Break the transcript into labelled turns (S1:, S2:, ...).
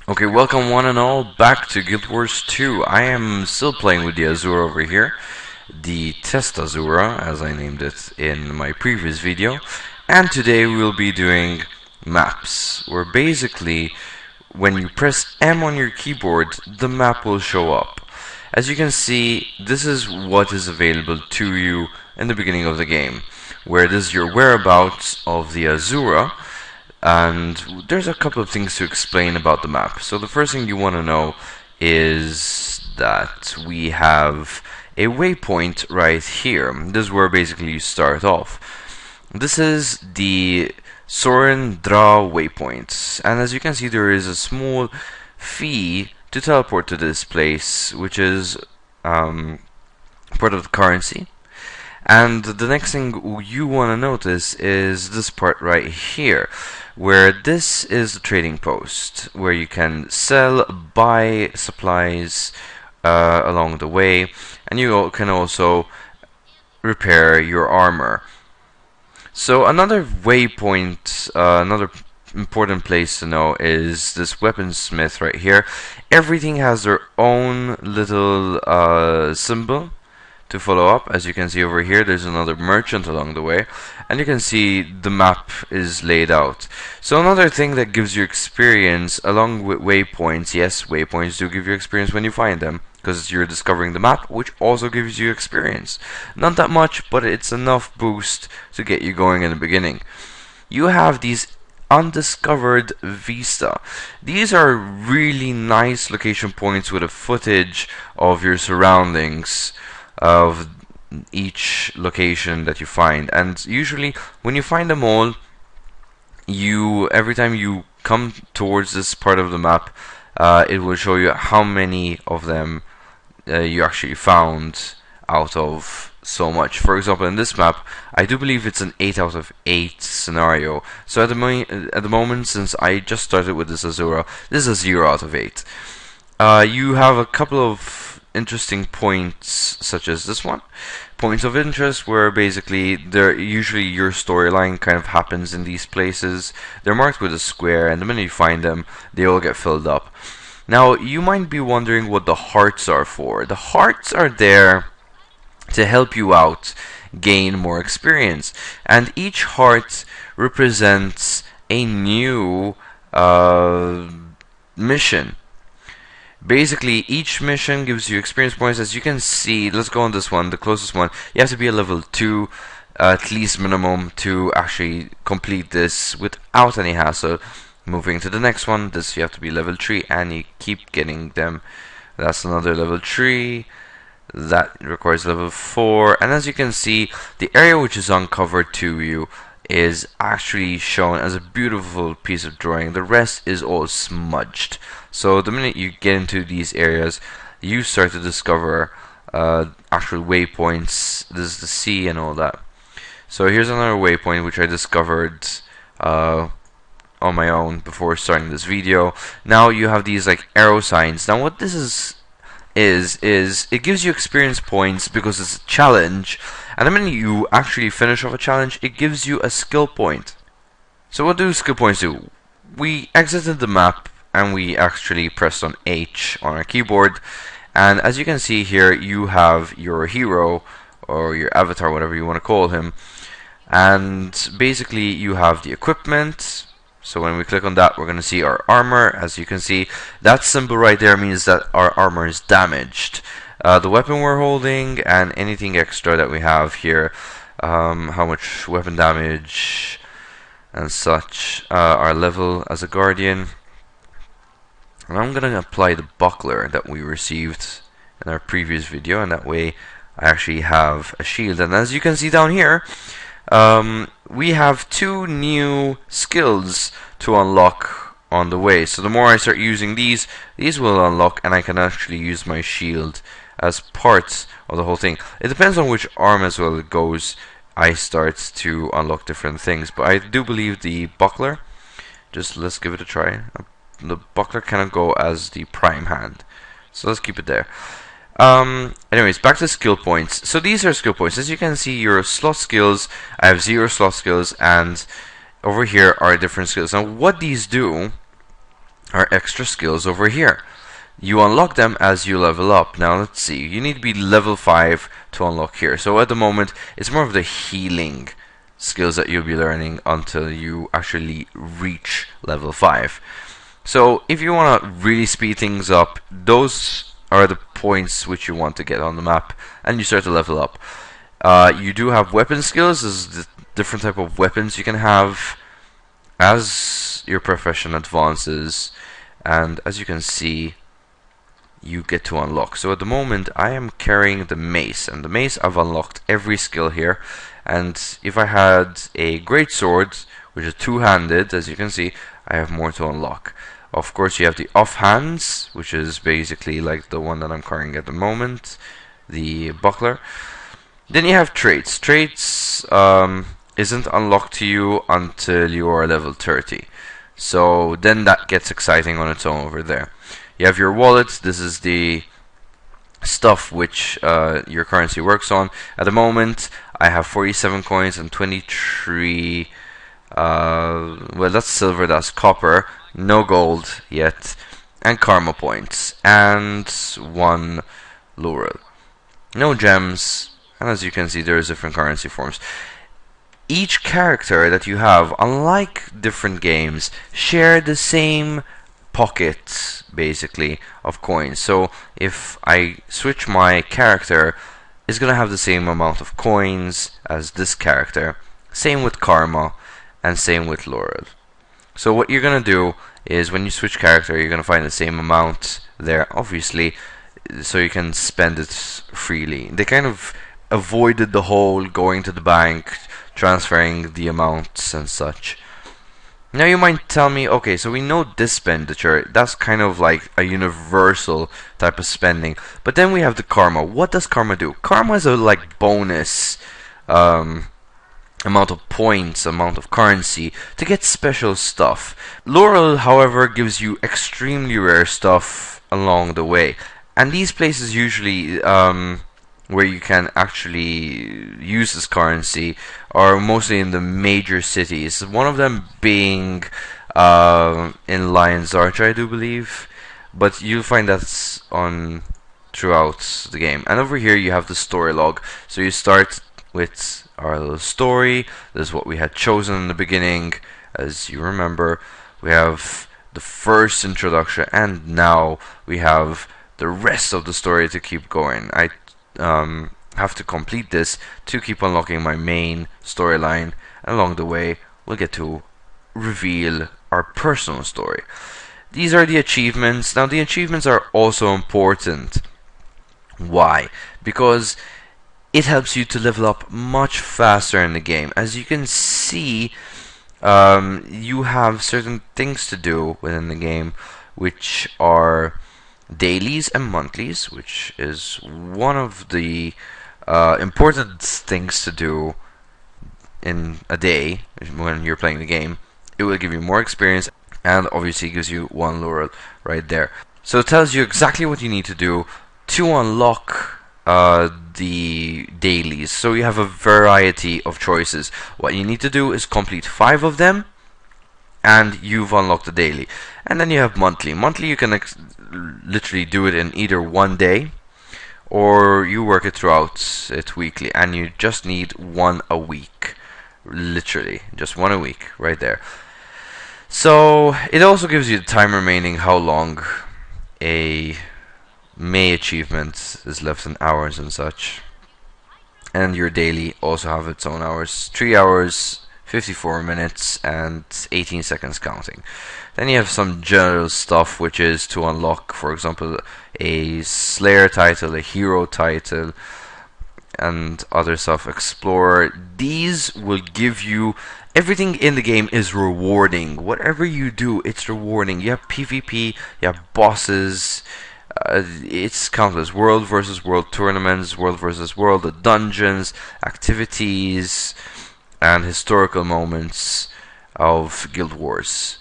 S1: Okay, welcome one and all back to Guild Wars 2. I am still playing with the Azura over here, the Test Azura, as I named it in my previous video. And today we'll be doing maps, where basically when you press M on your keyboard, the map will show up. As you can see, this is what is available to you in the beginning of the game, where this is your whereabouts of the Azura. And there's a couple of things to explain about the map. So the first thing you want to know is that we have a waypoint right here. This is where basically you start off. This is the Soren Dra waypoint, and as you can see, there is a small fee to teleport to this place, which is part of the currency. And the next thing you want to notice is this part right here, where this is the trading post, where you can sell, buy supplies along the way, and you can also repair your armor. So another waypoint, another important place to know is this weaponsmith right here. Everything has their own little symbol to follow up. As you can see over here, there's another merchant along the way, and you can see the map is laid out. So another thing that gives you experience along with waypoints, yes, waypoints do give you experience when you find them, because you're discovering the map, which also gives you experience. Not that much, but it's enough boost to get you going in the beginning. You have these undiscovered vista. These are really nice location points with a footage of your surroundings, of each location that you find. And usually when you find them all, every time you come towards this part of the map, it will show you how many of them you actually found out of so much. For example, in this map, I do believe it's an 8 out of 8 scenario. So at the moment, since I just started with this Azura, this is a 0 out of 8. You have a couple of interesting points, such as this one, points of interest, where basically usually your storyline kind of happens in these places. They're marked with a square, and the minute you find them, they all get filled up. Now you might be wondering what the hearts are for. The hearts are there to help you out gain more experience, and each heart represents a new mission. Basically, each mission gives you experience points. As you can see, let's go on this one, the closest one. You have to be a level 2 at least minimum to actually complete this without any hassle. Moving to the next one, this you have to be level 3, and you keep getting them. That's another level 3. That requires level 4. And as you can see, the area which is uncovered to you is actually shown as a beautiful piece of drawing. The rest is all smudged. So the minute you get into these areas, you start to discover actual waypoints. This is the sea and all that. So here's another waypoint which I discovered on my own before starting this video. Now you have these like arrow signs. Now what this is it gives you experience points because it's a challenge, and the minute you actually finish off a challenge, it gives you a skill point. So what do skill points do? We exited the map and we actually pressed on H on our keyboard, and as you can see here, you have your hero or your avatar, whatever you want to call him, and basically you have the equipment. So when we click on that, we're going to see our armor. As you can see, that symbol right there means that our armor is damaged. The weapon we're holding and anything extra that we have here, how much weapon damage and such, our level as a guardian. And I'm going to apply the buckler that we received in our previous video, and that way I actually have a shield. And as you can see down here, we have 2 new skills to unlock on the way. So the more I start using these will unlock, and I can actually use my shield as part of the whole thing. It depends on which arm as well it goes. I start to unlock different things, but I do believe the buckler, let's give it a try. The buckler cannot go as the prime hand, so let's keep it there. Anyways, back to skill points. So these are skill points. As you can see, your slot skills, I have 0 slot skills, and over here are different skills. Now what these do are extra skills over here. You unlock them as you level up. Now let's see, you need to be level 5 to unlock here. So at the moment it's more of the healing skills that you'll be learning until you actually reach level 5. So if you want to really speed things up, those are the points which you want to get on the map, and you start to level up. You do have weapon skills. There's the different type of weapons you can have as your profession advances, and as you can see, you get to unlock. So at the moment I am carrying the mace, and the mace I've unlocked every skill here. And if I had a great sword, which is two-handed, as you can see, I have more to unlock. Of course you have the offhands, which is basically like the one that I'm carrying at the moment, the buckler. Then you have traits. Traits isn't unlocked to you until you are level 30. So then that gets exciting on its own over there. You have your wallet. This is the stuff which your currency works on. At the moment I have 47 coins and 23 well, that's silver, that's copper, no gold yet, and karma points, and 1 laurel. No gems, and as you can see there is different currency forms. Each character that you have, unlike different games, share the same pockets basically of coins. So if I switch my character, it's gonna have the same amount of coins as this character. Same with karma, and same with laurel. So what you're gonna do is when you switch character, you're gonna find the same amount there, obviously, so you can spend it freely. They kind of avoided the whole going to the bank, transferring the amounts and such. Now you might tell me, okay, so we know this expenditure, that's kind of like a universal type of spending. But then we have the karma. What does karma do? Karma is a like bonus amount of points, amount of currency to get special stuff. Laurel, however, gives you extremely rare stuff along the way. And these places usually where you can actually use this currency are mostly in the major cities. One of them being in Lion's Arch, I do believe, but you'll find that's on throughout the game. And over here you have the story log. So you start with our little story. This is what we had chosen in the beginning. As you remember, we have the first introduction, and now we have the rest of the story to keep going. I have to complete this to keep unlocking my main storyline, and along the way we'll get to reveal our personal story. These are the achievements. Now the achievements are also important. Why? Because it helps you to level up much faster in the game. As you can see, you have certain things to do within the game, which are dailies and monthlies, which is one of the important things to do in a day when you're playing the game. It will give you more experience, and obviously gives you 1 laurel right there. So it tells you exactly what you need to do to unlock the dailies. So you have a variety of choices. What you need to do is complete 5 of them, and you've unlocked the daily. And then you have monthly. Monthly, you can literally do it in either one day, or you work it throughout it weekly, and you just need 1 a week. Literally, just 1 a week, right there. So it also gives you the time remaining, how long a May achievement is left in hours and such. And your daily also have its own hours. 3 hours, 54 minutes, and 18 seconds counting. Then you have some general stuff, which is to unlock, for example, a Slayer title, a Hero title, and other stuff. Explorer. These will give you everything in the game is rewarding. Whatever you do, it's rewarding. You have PvP, you have bosses. It's countless. World versus world tournaments, world versus world, the dungeons, activities, and historical moments of Guild Wars.